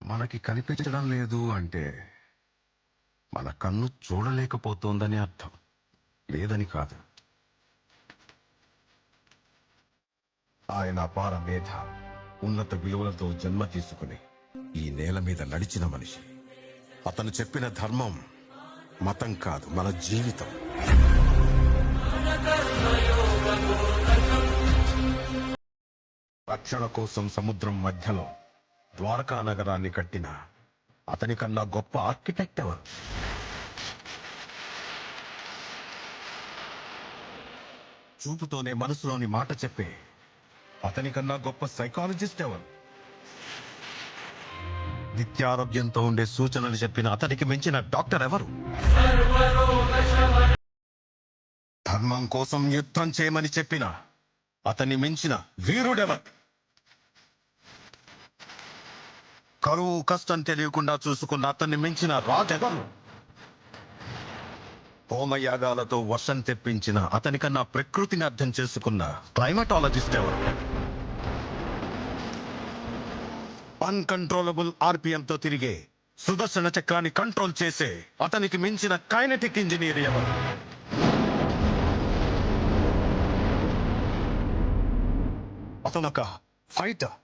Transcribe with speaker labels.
Speaker 1: మనకి కనిపించడం లేదు అంటే మన కన్ను చూడలేకపోతోందని అర్థం, లేదని కాదు. ఆయన అపార మేధ, ఉన్నత విలువలతో జన్మ తీసుకుని ఈ నేల మీద నడిచిన మనిషి. అతను చెప్పిన ధర్మం మతం కాదు, మన జీవితం. రక్షణ కోసం సముద్రం మధ్యలో ద్వారకా నగరాన్ని కట్టిన అతని కన్నా గొప్ప ఆర్కిటెక్ట్ ఎవరు? చూపుతోనే మనసులోని మాట చెప్పే అతని కన్నా గొప్ప సైకాలజిస్ట్ ఎవరు? నిత్యారోగ్యంతో ఉండే సూచనలు చెప్పిన అతనికి మించిన డాక్టర్ ఎవరు? ధర్మం కోసం యుద్ధం చేయమని చెప్పిన అతన్ని మించిన వీరుడెవరు? కరువు కష్టం తెలియకుండా చూసుకున్న అతన్ని మించిన రాజెవరు? హోమయాగాలతో వర్షం తెప్పించిన అతనికన్నా ప్రకృతిని అర్థం చేసుకున్న క్లైమటాలజిస్ట్ ఎవరు? అన్కంట్రోలబుల్ ఆర్పిఎంతో తిరిగే సుదర్శన చక్రాన్ని కంట్రోల్ చేసే అతనికి మించిన కైనెటిక్ ఇంజనీర్ ఎవరు? అతనొక ఫైటర్.